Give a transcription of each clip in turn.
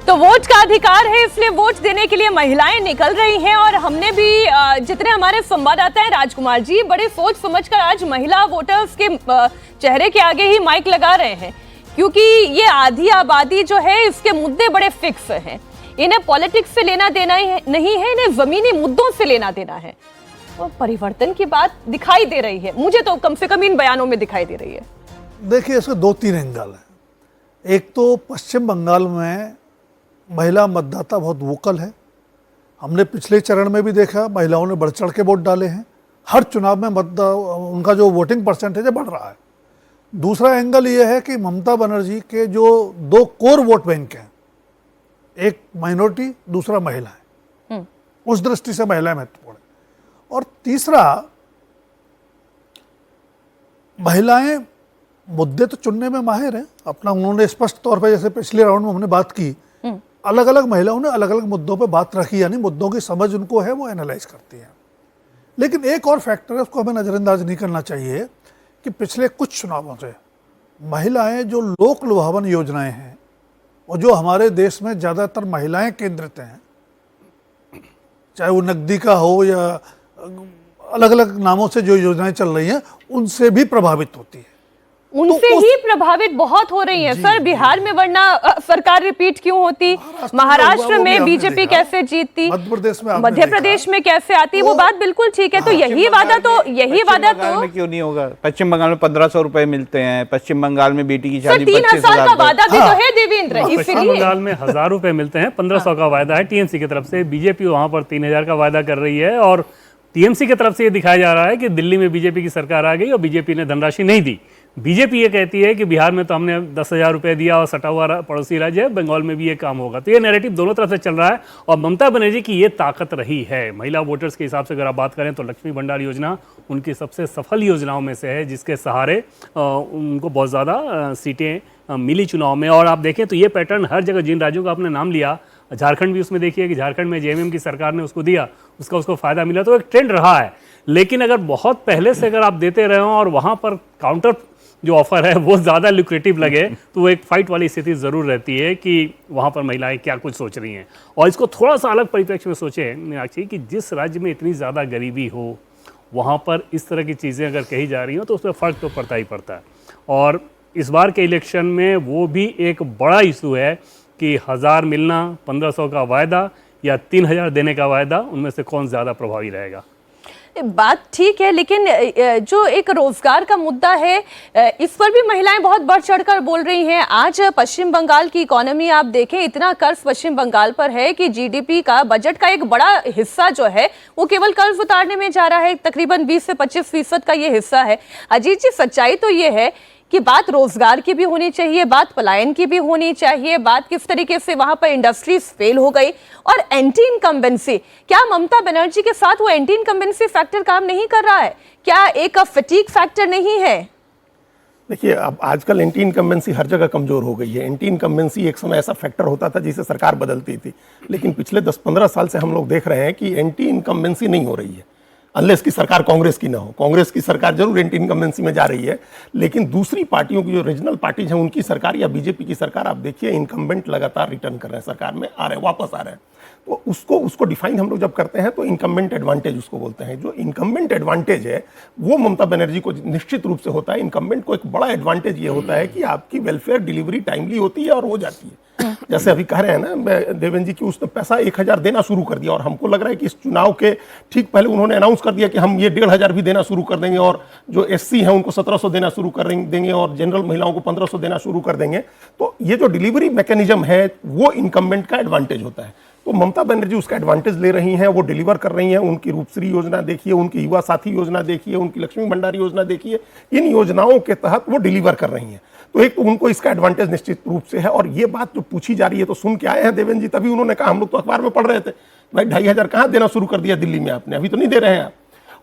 तो वोट का अधिकार है, इसलिए वोट देने के लिए महिलाएं निकल रही हैं। और हमने भी जितने हमारे संवाददाता हैं राजकुमार जी, बड़े सोच समझकर आज महिला वोटर्स के चेहरे के आगे ही माइक लगा रहे हैं, क्योंकि ये आधी आबादी जो है इसके मुद्दे बड़े फिक्स हैं। इन्हें पॉलिटिक्स से लेना देना नहीं है, इन्हें जमीनी मुद्दों से लेना देना है। और परिवर्तन की बात दिखाई दे रही है, मुझे तो कम से कम इन बयानों में दिखाई दे रही है। देखिए, इसके दो तीन एंगल है। एक तो पश्चिम बंगाल में महिला मतदाता बहुत वोकल है। हमने पिछले चरण में भी देखा, महिलाओं ने बढ़ चढ़ के वोट डाले हैं। हर चुनाव में उनका जो वोटिंग परसेंटेज है बढ़ रहा है। दूसरा एंगल ये है कि ममता बनर्जी के जो दो कोर वोट बैंक हैं, एक माइनॉरिटी, दूसरा महिला है, उस दृष्टि से महिलाएं महत्वपूर्ण है। और तीसरा, महिलाएं मुद्दे तो चुनने में माहिर हैं अपना। उन्होंने स्पष्ट तौर पर, जैसे पिछले राउंड में हमने बात की, अलग अलग महिलाओं ने अलग अलग मुद्दों पर बात रखी, यानी मुद्दों की समझ उनको है, वो एनालाइज करती हैं। लेकिन एक और फैक्टर है, उसको हमें नज़रअंदाज नहीं करना चाहिए कि पिछले कुछ चुनावों से महिलाएं जो लोक लुभावन योजनाएं हैं और जो हमारे देश में ज़्यादातर महिलाएं केंद्रित हैं, चाहे वो नकदी का हो या अलग अलग नामों से जो योजनाएं चल रही हैं, उनसे भी प्रभावित होती है। उनसे तो ही प्रभावित बहुत हो रही है सर। बिहार में वरना सरकार रिपीट क्यों होती, महाराष्ट्र में बीजेपी कैसे जीतती, मध्य प्रदेश में कैसे आती, वो बात बिल्कुल ठीक है। तो यही वादा तो क्यों नहीं होगा? पश्चिम बंगाल में 1500 रुपए मिलते हैं, पश्चिम बंगाल में बेटी की शादी 3000 का वादा भी तो है देवेंद्र। पश्चिम बंगाल में 1000 रुपए मिलते हैं, 1500 का वादा है टीएमसी की तरफ से। बीजेपी वहां पर 3000 का वादा कर रही है और टीएमसी की तरफ से ये दिखाया जा रहा है कि दिल्ली में बीजेपी की सरकार आ गई और बीजेपी ने धनराशि नहीं दी। बीजेपी ये कहती है कि बिहार में तो हमने 10,000 रुपए दिया और सटा हुआ पड़ोसी राज्य है, बंगाल में भी ये काम होगा। तो ये नैरेटिव दोनों तरफ से चल रहा है और ममता बनर्जी की ये ताकत रही है। महिला वोटर्स के हिसाब से अगर आप बात करें तो लक्ष्मी भंडार योजना उनकी सबसे सफल योजनाओं में से है, जिसके सहारे उनको बहुत ज़्यादा सीटें मिली चुनाव में। और आप देखें तो ये पैटर्न हर जगह, जिन राज्यों का आपने नाम लिया, झारखंड भी उसमें देखिए कि झारखंड में जेएमएम की सरकार ने उसको दिया, उसको फ़ायदा मिला, तो एक ट्रेंड रहा है। लेकिन अगर बहुत पहले से अगर आप देते रहे हो और वहाँ पर काउंटर जो ऑफर है वो ज़्यादा लुक्रेटिव लगे, तो वो एक फाइट वाली स्थिति ज़रूर रहती है कि वहाँ पर महिलाएं क्या कुछ सोच रही हैं। और इसको थोड़ा सा अलग परिप्रेक्ष्य में सोचें मीनाक्षी, कि जिस राज्य में इतनी ज़्यादा गरीबी हो, वहाँ पर इस तरह की चीज़ें अगर कही जा रही हो तो उसमें फ़र्क तो पड़ता ही पड़ता है। और इस बार के इलेक्शन में वो भी एक बड़ा इशू है कि 1000 मिलना, 1500 का वायदा या 3000 देने का वायदा, उनमें से कौन ज़्यादा प्रभावी रहेगा। बात ठीक है, लेकिन जो एक रोजगार का मुद्दा है, इस पर भी महिलाएं बहुत बढ़ चढ़कर बोल रही हैं। आज पश्चिम बंगाल की इकोनॉमी आप देखें, इतना कर्ज पश्चिम बंगाल पर है कि जीडीपी का, बजट का एक बड़ा हिस्सा जो है वो केवल कर्ज उतारने में जा रहा है। तकरीबन 20 से 25% का ये हिस्सा है। अजीत जी, सच्चाई तो ये है कि बात रोजगार की भी होनी चाहिए, बात पलायन की भी होनी चाहिए, बात किस तरीके से वहां पर इंडस्ट्रीज फेल हो गई, और एंटी इनकम्बेंसी। क्या ममता बनर्जी के साथ वो एंटी इनकम्बेंसी फैक्टर काम नहीं कर रहा है? क्या एक फटीग फैक्टर नहीं है? देखिए, अब आजकल एंटी इनकम्बेंसी हर जगह कमजोर हो गई है। एंटी इनकम्बेंसी एक समय ऐसा फैक्टर होता था जिसे सरकार बदलती थी, लेकिन पिछले 10-15 साल से हम लोग देख रहे हैं कि एंटी इनकम्बेंसी नहीं हो रही है, अनलेस की सरकार कांग्रेस की ना हो। कांग्रेस की सरकार जरूर एंटी इनकम्बेंसी में जा रही है, लेकिन दूसरी पार्टियों की जो रीजनल पार्टीज हैं, उनकी सरकार या बीजेपी की सरकार, आप देखिए इनकम्बेंट लगातार रिटर्न कर रहे हैं, सरकार में आ रहे हैं, वापस आ रहे हैं। तो उसको डिफाइन हम लोग जब करते हैं तो इनकम्बेंट एडवांटेज उसको बोलते हैं। जो इनकम्बेंट एडवांटेज है वो ममता बनर्जी को निश्चित रूप से होता है। इनकम्बेंट को एक बड़ा एडवांटेज ये होता है कि आपकी वेलफेयर डिलीवरी टाइमली होती है और हो जाती है। जैसे अभी कह रहे हैं ना देवेंद्र जी की, उसने पैसा 1000 देना शुरू कर दिया और हमको लग रहा है कि इस चुनाव के ठीक पहले उन्होंने अनाउंस कर दिया कि हम ये 1500 भी देना शुरू कर देंगे, और जो एससी हैं उनको 1700 देना शुरू कर देंगे, और जनरल महिलाओं को 1500 देना शुरू कर देंगे। तो ये जो डिलीवरी मैकेनिज्म है वो इनकम्बेंट का एडवांटेज होता है। तो ममता बनर्जी उसका एडवांटेज ले रही हैं, वो डिलीवर कर रही हैं। उनकी रूपश्री योजना देखिए, उनकी युवा साथी योजना देखिए, उनकी लक्ष्मी भंडार योजना देखिए, इन योजनाओं के तहत वो डिलीवर कर रही हैं। तो एक तो उनको इसका एडवांटेज निश्चित रूप से है। और ये बात जो पूछी जा रही है, तो सुन के आए हैं देवेंद्र जी, तभी उन्होंने कहा, हम लोग तो अखबार में पढ़ रहे थे, भाई 2500 कहाँ देना शुरू कर दिया दिल्ली में आपने, अभी तो नहीं दे रहे हैं आप।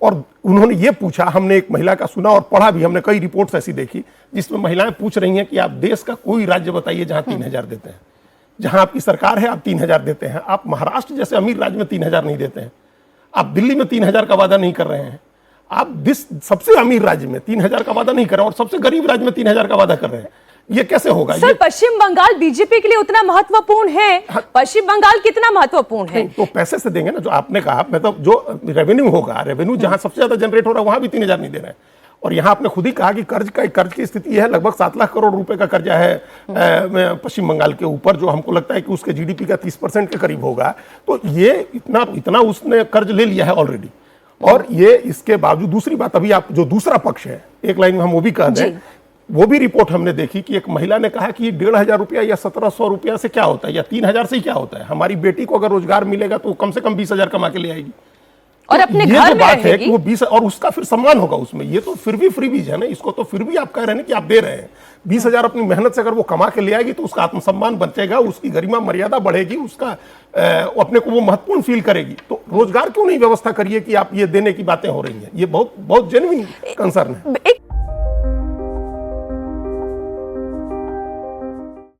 और उन्होंने ये पूछा, हमने एक महिला का सुना और पढ़ा भी, हमने कई रिपोर्ट्स ऐसी देखी जिसमें महिलाएं पूछ रही हैं कि आप देश का कोई राज्य बताइए जहां 3000 देते हैं, जहां आपकी सरकार है आप 3000 देते हैं। आप महाराष्ट्र जैसे अमीर राज्य में 3000 नहीं देते हैं, आप दिल्ली में 3000 का वादा नहीं कर रहे हैं, आप सबसे अमीर राज्य में 3000 का वादा नहीं कर रहे हैं और सबसे गरीब राज्य में 3000 का वादा कर रहे हैं। ये कैसे होगा? सर, पश्चिम बंगाल बीजेपी के लिए उतना महत्वपूर्ण है? पश्चिम बंगाल कितना महत्वपूर्ण है? तो पैसे से देंगे ना, जो आपने कहा, मतलब जो रेवेन्यू होगा, रेवेन्यू जहां सबसे ज्यादा जनरेट हो रहा है वहां भी 3,000 नहीं दे रहे हैं। और यहां आपने खुद ही कहा कि कर्ज की स्थिति है, लगभग 7 लाख करोड़ रुपए का कर्जा है पश्चिम बंगाल के ऊपर, जो हमको लगता है कि उसके जीडीपी का 30% के करीब होगा। तो ये इतना उसने कर्ज ले लिया है ऑलरेडी। और ये इसके बावजूद, दूसरी बात, अभी आप जो दूसरा पक्ष है, एक लाइन में हम वो भी कह दें, वो भी रिपोर्ट हमने देखी कि एक महिला ने कहा कि 1,500 रुपया या 1,700 रुपया से क्या होता है, या 3,000 से ही क्या होता है, हमारी बेटी को अगर रोजगार मिलेगा तो कम से कम 20,000 कमा के ले आएगी। और अपने ये घर जो में बात है रहेगी। कि वो 20 और उसका फिर सम्मान होगा उसमें, ये तो फिर भी फ्रीबीज है ना, इसको तो फिर भी आप कह रहे हैं कि आप दे रहे हैं। 20,000 अपनी मेहनत से अगर वो कमा के ले आएगी तो उसका आत्मसम्मान बचेगा, उसकी गरिमा मर्यादा बढ़ेगी, उसका अपने को वो महत्वपूर्ण फील करेगी। तो रोजगार क्यों नहीं व्यवस्था करिए कि आप ये देने की बातें हो रही हैं? ये बहुत बहुत जेन्युइन कंसर्न है। एक